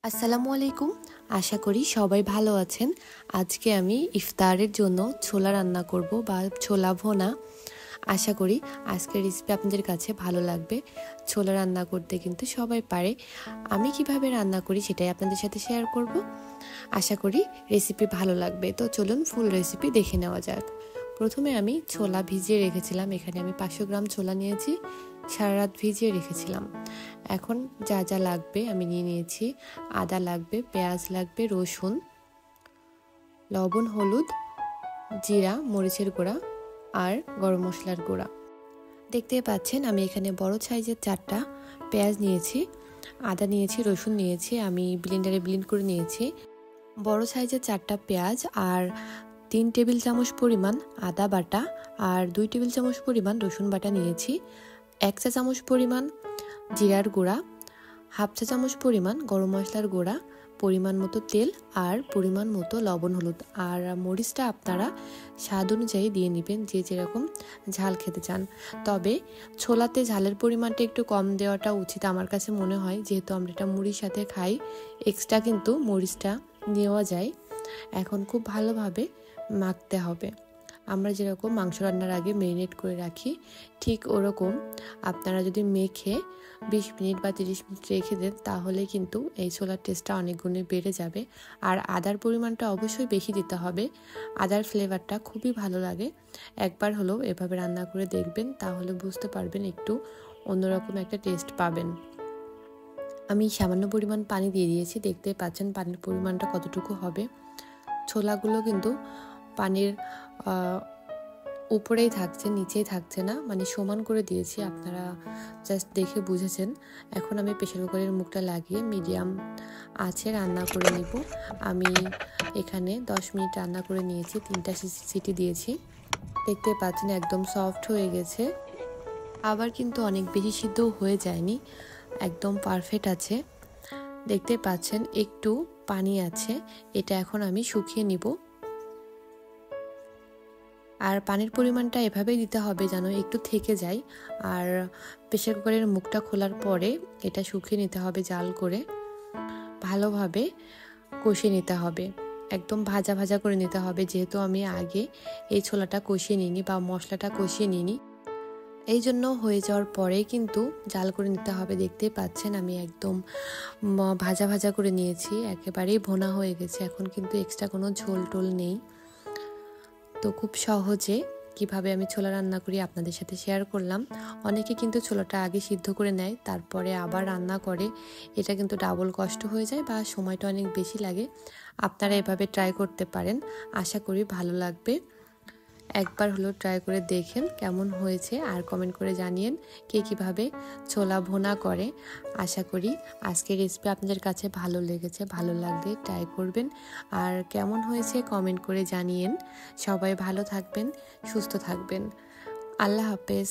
আসসালামু আলাইকুম। আশা করি সবাই ভালো আছেন। আজকে আমি ইফতারের জন্য ছোলা রান্না করব বা ছোলা ভুনা। আশা করি আজকের রেসিপি আপনাদের কাছে ভালো লাগবে। ছোলা রান্না করতে কিন্তু সবাই পারে। আমি কিভাবে রান্না করি সেটাই আপনাদের সাথে শেয়ার করব। আশা করি রেসিপি ভালো লাগবে। তো চলুন ফুল রেসিপি দেখে নেওয়া যাক। প্রথমে আমি ছোলা ভিজিয়ে রেখেছিলাম। এখানে আমি 500 গ্রাম ছোলা নিয়েছি, সারা রাত ভিজিয়ে রেখেছিলাম। এখন যা যা লাগবে আমি নিয়ে নিয়েছি। আদা লাগবে, পেঁয়াজ লাগবে, রসুন, লবণ, হলুদ, জিরা, মরিচের গুঁড়া আর গরম মশলার গুঁড়া। দেখতেই পাচ্ছেন আমি এখানে বড় সাইজের 4টা পেঁয়াজ নিয়েছি, আদা নিয়েছি, রসুন নিয়েছি, আমি ব্লেন্ডারে ব্লেন্ড করে নিয়েছি। বড় সাইজের 4টা পেঁয়াজ আর 3 টেবিল চামচ পরিমাণ আদা বাটা আর 2 টেবিল চামচ পরিমাণ রসুন বাটা নিয়েছি। 1 চা চামচ পরিমাণ জিরার গুঁড়া, হাফ চা চামচ পরিমাণ গরম মশলার গুঁড়া, পরিমাণ মতো তেল আর পরিমাণ মতো লবণ, হলুদ। আর মরিচটা আপনারা স্বাদ অনুযায়ী দিয়ে নেবেন, যে যেরকম ঝাল খেতে চান। তবে ছোলাতে ঝালের পরিমাণটা একটু কম দেওয়াটা উচিত আমার কাছে মনে হয়, যেহেতু আমরা এটা মুড়ির সাথে খাই। এক্সট্রা কিন্তু মরিচটা নেওয়া যায়। এখন খুব ভালোভাবে মাখতে হবে। আমরা যেরকম মাংস রান্নার আগে ম্যারিনেট করে রাখি, ঠিক ওরকম আপনারা যদি মেখে 20 মিনিট বা 30 মিনিট রেখে দেন, তাহলে কিন্তু এই ছোলার টেস্টটা অনেক গুণে বেড়ে যাবে। আর আদার পরিমাণটা অবশ্যই বেশি দিতে হবে। আদার ফ্লেভারটা খুবই ভালো লাগে। একবার হলেও এভাবে রান্না করে দেখবেন, তাহলে বুঝতে পারবেন একটু অন্যরকম একটা টেস্ট পাবেন। আমি সামান্য পরিমাণ পানি দিয়ে দিয়েছি। দেখতে পাচ্ছেন পানির পরিমাণটা কতটুকু হবে। ছোলাগুলো কিন্তু পানির উপরেই থাকছে, নিচেই থাকছে না, মানে সমান করে দিয়েছি। আপনারা জাস্ট দেখে বুঝেছেন। এখন আমি প্রেসার কুকারের মুখটা লাগিয়ে মিডিয়াম আঁচে রান্না করে নিব। আমি এখানে 10 মিনিট রান্না করে নিয়েছি, 3টা সিটি দিয়েছি। দেখতে পাচ্ছেন একদম সফট হয়ে গেছে, আবার কিন্তু অনেক বেশি সিদ্ধ হয়ে যায়নি, একদম পারফেক্ট আছে। দেখতে পাচ্ছেন একটু পানি আছে, এটা এখন আমি শুকিয়ে নিব। আর পানির পরিমাণটা এভাবেই দিতে হবে যেন একটু থেকে যায়। আর প্রেসার কুকারের মুখটা খোলার পরে এটা শুকিয়ে নিতে হবে, জাল করে ভালোভাবে কষিয়ে নিতে হবে, একদম ভাজা ভাজা করে নিতে হবে। যেহেতু আমি আগে এই ছোলাটা কষিয়ে নিইনি বা মশলাটা কষিয়ে নিইনি, এই জন্য হয়ে যাওয়ার পরেই কিন্তু জাল করে নিতে হবে। দেখতেই পাচ্ছেন আমি একদম ভাজা ভাজা করে নিয়েছি, একেবারেই ভোনা হয়ে গেছে। এখন কিন্তু এক্সট্রা কোনো ঝোল টোল নেই। তো খুব সহজে কিভাবে আমি ছোলা রান্না করি আপনাদের সাথে শেয়ার করলাম। অনেকে কিন্তু ছোলাটা আগে সিদ্ধ করে নেয়, তারপরে আবার রান্না করে। এটা কিন্তু ডাবল কষ্ট হয়ে যায় বা সময়টা অনেক বেশি লাগে। আপনারা এভাবে ট্রাই করতে পারেন, আশা করি ভালো লাগবে। একবার হলো ট্রাই করে দেখেন কেমন হয়েছে, আর কমেন্ট করে জানিয়েন কে কীভাবে ছোলা ভুনা করে। আশা করি আজকের রেসিপি আপনাদের কাছে ভালো লেগেছে। ভালো লাগলে ট্রাই করবেন, আর কেমন হয়েছে কমেন্ট করে জানিয়েন। সবাই ভালো থাকবেন, সুস্থ থাকবেন। আল্লাহ হাফেজ।